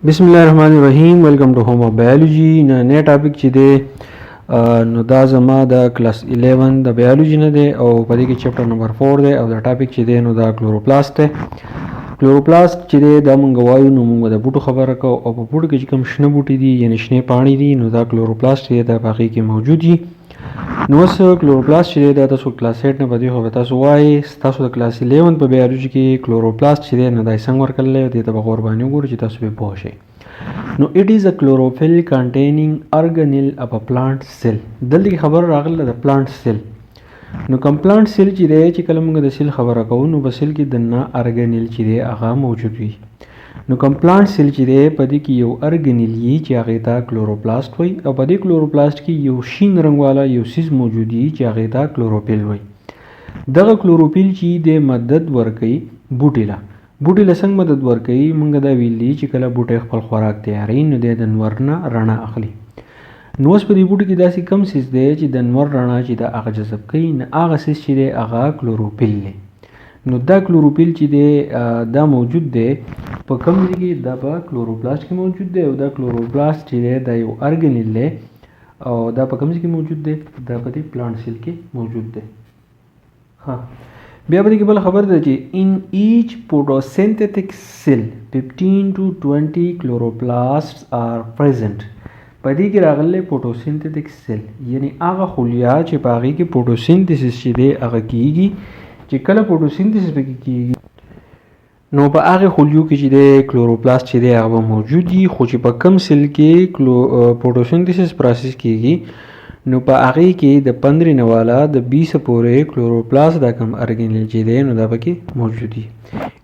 बिस्मिल्लाहिर्रहमानिर्रहीम। Welcome to home of biology. नया topic چې دی نو دا زما د کلاس 11 د بایولوژي نه دی او په دې کې چپټر نمبر 4 دی او دا ټاپک چې دی نو دا کلوروپلاست دی. کلوروپلاست چې دی دا مونږ وایو نو مونږ د بوټو خبره کوو او په بوټو کې چې کوم شنه بوټي دي یعنی شنه پاڼې دي نو دا کلوروپلاست دی دا په هغې کې موجود دي. نو اوس کلوروپلاست چې دی دا تاسو کلاس 8 نه په دې خو به تاسو وایي ستاسو د کلاس 11 په بایولوژي کې کلوروپلاست چې دی نو دا یې څنګه ورکړلی دې ته به غور باندې وګورو چې تاسو به پوه شئ. نو it is a chlorophyll containing organelle of a plant cell. دلته کې خبر راغله د پلانټ سیل. نو کوم پلانټ سیل چې دی چې کله موږ د سیل خبره کوو نو په سیل کې دننه ارګنیل چې دی هغه موجود وي. نو کوم پلانټ سیل چې دی په دې کې یو ارګنیل یي چې هغې ته کلوروپلاست وایي او په دې کلوروپلاست کې یو شین رنګ والا یو سیز موجود وي چې هغې ته کلوروفیل وایي. دغه کلوروفیل چې دی مدد ورکوي بوټي له څنګه مدد ورکوي موږ دا ویلي چې کله بوټی خپل خوراک تیاروي نو دی د نور نه رڼا اخلي. نو اوس په دې بوټي کې داسې کم سیز دی چې د نور رڼا چې دا هغه جذب کوي نو هغه سیز چې دی هغه کلوروفیل دی. نو دا کلوروفیل چې دی دا موجود دی په کوم ځای کې دا په کلوروپلاست کې موجود دی او دا کلوروپلاست چې دی دا یو ارګنیل دی او دا په کوم ځای کې موجود دی دا په دې پلانټ سیل کې موجود دی. بیا په دې کې بل خبر ده چې in each photosynthetic cell 15 to 20 chloroplasts are present. په دې کې راغلی photosynthetic cell یعنی هغه خلیه چې په هغې کې photosynthesis چې دی هغه کیږي چې کله photosynthesis پکې کیږي نو په هغې خلیو کې چې دی کلوروپلاست چې دی هغه موجود دي خو چې په کم سیل کې photosynthesis پروسس کیږي نو په هغې کې د 15 نه والا د 20 پورې کلوروپلاست دا کم ارګنیل چې دی نو دا پکې موجود دي.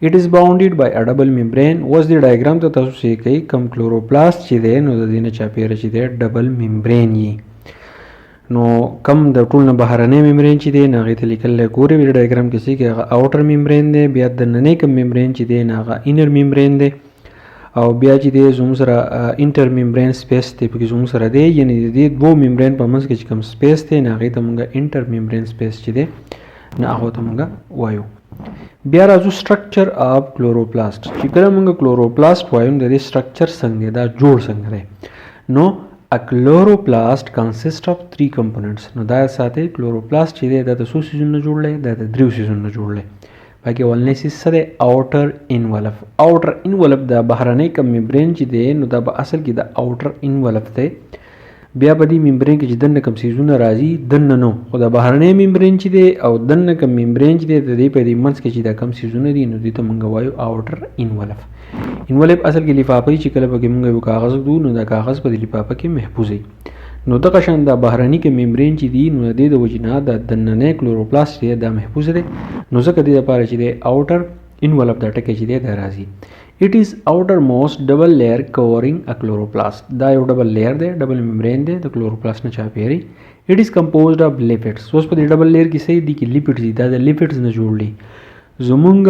اټ از باونډیډ بای ا ډبل ممبرین. اوس د ډایګرام ته تاسو څه کوي کم کلوروپلاست چې دی نو د دې نه چاپېره چې دی ډبل ممبرین یي. نو کم د ټول نه بهرنی ممبرین چې دی نو هغې ته لیکلی ګورئ د ډایګرام کې څه کې هغه اوټر ممبرین دی بیا دننی کم ممبرین چې دی نو هغه انر ممبرین دی او بیا چې دی زموږ سره انټر ممبرین سپیس دی پکې زموږ سره دی یعنی د دې دوه ممبرین په منځ کې چې کوم سپیس دی نو هغې ته موږ انټر ممبرین سپیس چې دی نو هغو ته موږ وایو. بیا راځو سټرکچر آف کلوروپلاست. چې کله موږ کلوروپلاست وایو د دې سټرکچر څنګه دی دا جوړ څنګه دی نو ا کلوروپلاست کنسسټ اف 3 کمپوننټس. نو دا ساتئ کلوروپلاست چې دی دا د څو سیزونو نه جوړلی دا د 3 سیزونو نه جوړلی. باقي اولنی سیز څه دی اوټر انولپ. اوټر انولپ د بهرنی کم ممبرین چې دی نو دا به اصل کې د اوټر انولپ دی. بیا په دې ممبرین کې چې دننه کم سیزونه راځي دننه نو خو د بهرنی ممبرین چې دی او دننه کم ممبرین چې دی د دې په دې منځ کې چې دا کم سیزونه دي نو دې ته موږ وایو اوټر انولپ. انولپ اصل کې لفافه چې کله پکې موږ یو کاغذ ږدو نو دا کاغذ په دې لفافه کې محفوظ وي. نو دغه شان د بهرني کې ممبرین چې دي نو د دې د وجې نه د دننی کلوروپلاست دی دا محفوظ دی نو ځکه دې لپاره چې دی اوټر انولپ دا ټکی چې دی دا راځي. It is outermost double layer covering a chloroplast. دا یو ډبل لیئر دی ډبل ممبرین دی د کلوروپلاست نه چاپېري. It is composed of lipids. اوس په دې ډبل لیئر کې څه دي کې لیپډز دي دا د لیپډز نه جوړ دي. زمونږ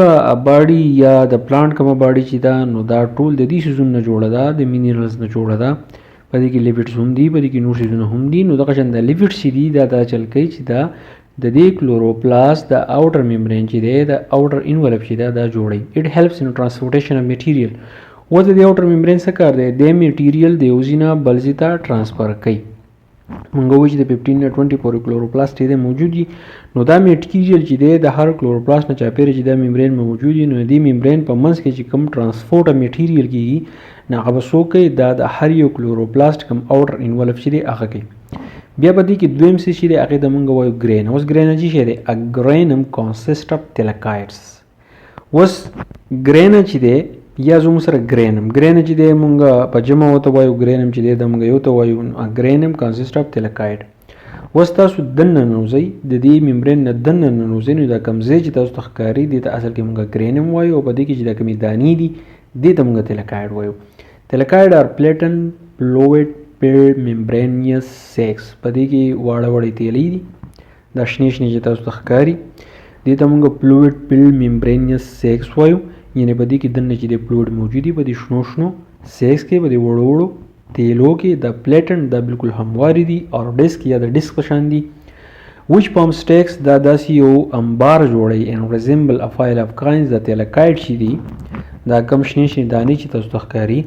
باډي یا د پلانټ کومه باډي چې دا نو دا ټول د دې سیزونو نه جوړه ده د مینرلز نه جوړه ده. په دې کې لیپډز هم دي په دې کې نور سیزونه هم دي. نو دغه شان د لیپډز چې دي دا چل کوي چې دا د دې کلوروپلاست د اوټر ممبرین چې دی د اوټر انولپ چې دا جوړي. اټ هیلپس ان ټرانسپورټیشن اف میټیریل. و د دې اوټر ممبرین څه کار دی د میټیریل د یو ځای نه بل ځای ته ټرانسفر کوي. موږ وایو چې د 15 نه 20 پورې کلوروپلاست دی موجود دي. نو دا میټیریل چې دی د هر کلوروپلاست نه چاپېره چې دا ممبرین موجود دي نو دې ممبرین په منځ کې چې کوم ټرانسپورټ میټیریل کیږي نو هغه به څوک کوي دا د هر یو کلوروپلاست کوم اوټر انولپ چې دی هغه کوي. بیا په دې کې دویم څه چې دی هغې ته موږ وایو ګرین. اوس ګرین چې شی دی ا ګرینم کنسسټ اف تیلکایډس. اوس ګرین چې دی یا زموږ سره ګرینم چې دی موږ په جمع ورته وایو ګرینم چې دی دا موږ یو ته وایو ا ګرینم کنسسټ اف تیلکایډ. اوس تاسو دننه ننوځئ د دې ممبرین نه دننه ننوځئ نو دا کوم ځای چې تاسو ته ښکاري دې ته اصل کې موږ ګرینم وایو او په دې کې چې دا کومې دانې دي دې ته موږ تیلکایډ وایو. تیلکایډ ار پلیټن فلوئډ پیل ممبرینیس سیکس. په دې کې واړه وړې تیلې دي دا شنې چې تاسو ته ښکاري دې ته موږ فلوئډ پیل ممبرینیس سیکس وایو. یعنې په دې کې دننه چې د فلوئډ موجود دي په دې شنو سیکس کې په دې وړو وړو تیلو کې د پلیټن دا بالکل همواري دي او ډیسک یا د ډیسک په شان دي. which forms stakes دا داسې یو انبار جوړوي and resemble a file of coins د تیلکایډ چې دي دا کم شنې دانې چې تاسو ته ښکاري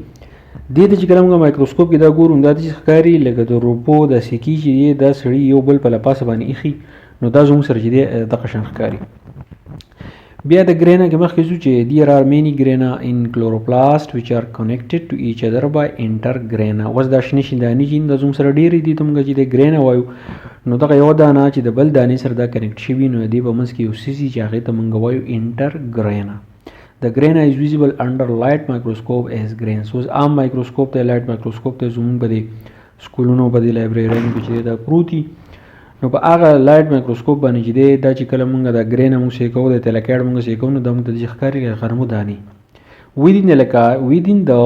دې ته چې کله موږ مایکروسکوپ کې دا ګورو دا داسې ښکاري لکه د روپو د سکې چې دی دا سړي یو بل په لپاسه باندې ایښي نو دا زموږ سره چې دی دغه شان ښکاري. بیا د ګرینا کې مخکې ځو چې there are many grana in chloroplast which are connected to each other by intergrana. اوس دا شنې شین دانې چې د زموږ سره ډېرې دي ته موږ چې د ګرینا وایو نو دغه یو دانه چې د بل دانې سره دا کنیکټ شوي نو د دې په منځ کې یو څیز چې هغې ته موږ وایو انټرګرینا. The grana is visible under light microscope as grains. اوس عام مایکروسکوپ ته لایټ مایکروسکوپ ته زموږ په دې سکولونو په دې لایبرریانو کې چې دا پروت دي نو په هغه لایټ مایکروسکوپ باندې چې دی دا چې کله موږ دا ګرینا موږ سیکو د تلکاډ موږ سیکو نو دا موږ ته داسې ښکاري غرمو دانې. Within the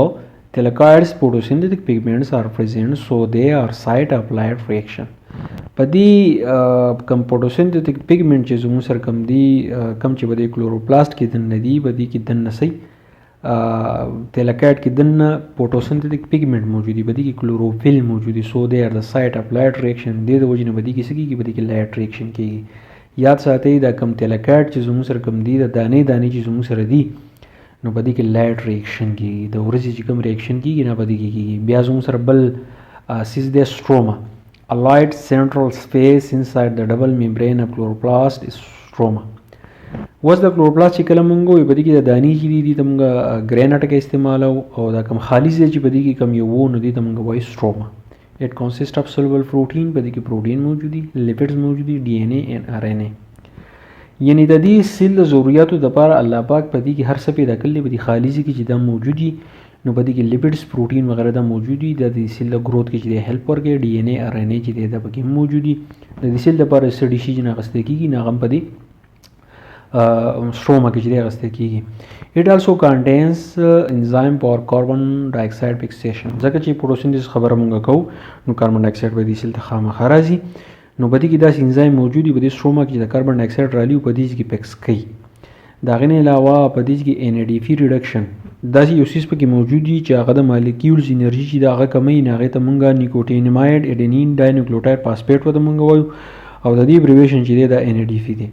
telecoids photosynthetic pigments are present so they are site of light reaction. په دې کم فوټوسنتیټیک پیګمنټ چې زموږ سره کم دي کم چې په دې کلوروپلاست کې دننه دي په دې کې دننه سي تیلکاټ کې دننه فوټوسنتیټیک پیګمنټ موجود دي په دې کې کلوروفیل موجود دي سو دې ار د سایت اف لایټ ریاکشن دې د وجې نه په دې کې څه کېږي په دې کې لایټ ریاکشن کېږي. یاد ساتئ دا کم تیلکاټ چې زموږ سره کم دي د دانې دانې چې زموږ سره دي نو په دې کې لایټ ریاکشن کېږي د ورځې چې کوم ریاکشن کېږي نه په دې کې کېږي. بیا زموږ سره بل سیز دی سټروما. A light central space inside the double membrane of chloroplast is stroma. اوس د کلوروپلاست چې کله مونږ وایو په دې کې د دانې چې دي ته مونږ ګرینا ټکی استعمالو او دا کم خالص دی چې په دې کې کم یو و نو دې ته مونږ وایو سټروما. It consists of soluble protein په دې کې پروټین موجود دي لیپیډز موجود دي ډي ان اے اینڈ آر ان اے. یعنی د دې سیل د ضرورتو لپاره الله پاک په دې کې هر څه پیدا کړل په دې خالص کې چې دا موجود دي نو په دې کې لیپیډز پروټین وغیرہ دا موجود دي د دې سیل د گروث کې چې د هیلپ ورکوي ډي ان اے آر ان اے چې دا پکې موجود دي د دې سیل لپاره سړي شي چې ناغسته کیږي ناغم په دې سټروما کې چې اغسته کیږي. It also contains enzyme for carbon dioxide fixation. ځکه چې فوټوسنتیز خبره مونږ کوو نو کاربن ډای اکساید به دې سیل ته خامخا راځي نو په دې کې داسې انزایم موجود دي په دې سټروما کې چې د کاربن ډای اکساید رالي په دې کې فکس کوي. د هغې نه علاوه په دې کې NADP ریډکشن داسې یو څیز پکې موجود دي چې هغه د مالیکیولز انرژي چې د هغه کموي نه هغې ته مونږ نیکوټیناماید اډینین ډاینوکلیوټاید فاسفیټ ورته مونږ وایو او د دې ابریویشن چې دی دا NADP دی.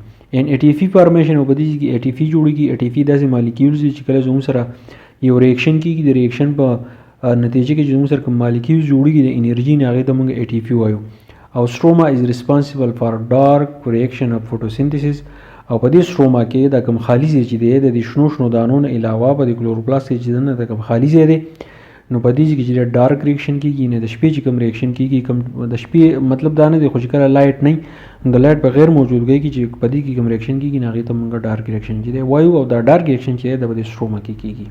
ATP فارمیشن او په دې کې ATP جوړیږي. ATP داسې مالیکیولز دي چې کله زموږ سره یو ریاکشن کېږي د ریاکشن په نتیجه کې چې زموږ سره کوم مالیکیولز جوړیږي د انرژي نه هغې ته مونږ ATP وایو. او سټروما از ریسپانسیبل فار ډارک ریاکشن اف فوټوسنتیسس او په دې سټروما کې د کم خالي ځای چې دی د شنو شنو دانو نه علاوه په دې کلوروپلاست کې چې دننه د کم خالي ځای دی نو په دې کې چې ډارک ریاکشن کېږي نه د شپې چې کوم ریاکشن کېږي کوم د شپې مطلب دا نه دی خو چې کله لایټ نه د لایټ په غیر موجودګۍ کې چې په دې کې کوم ریاکشن کېږي نه هغې ته مونږ ډارک ریاکشن چې دی وایو او دا ډارک ریاکشن چې دی د په دې سټروما کې کېږي.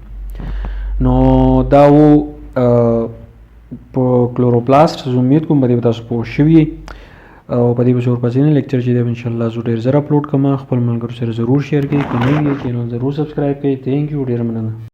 نو دا و په کلوروپلاست زه امید کوم په دې به تاسو پوه شوي او په دې به ورپسې لیکچر چې دی انشاءالله زه ډېر زر اپلوډ کوم خپل ملګرو سره ضرور شیر کړئ که نه وي چینل ضرور سبسکرایب کړئ. تھینک یو ډېره مننه.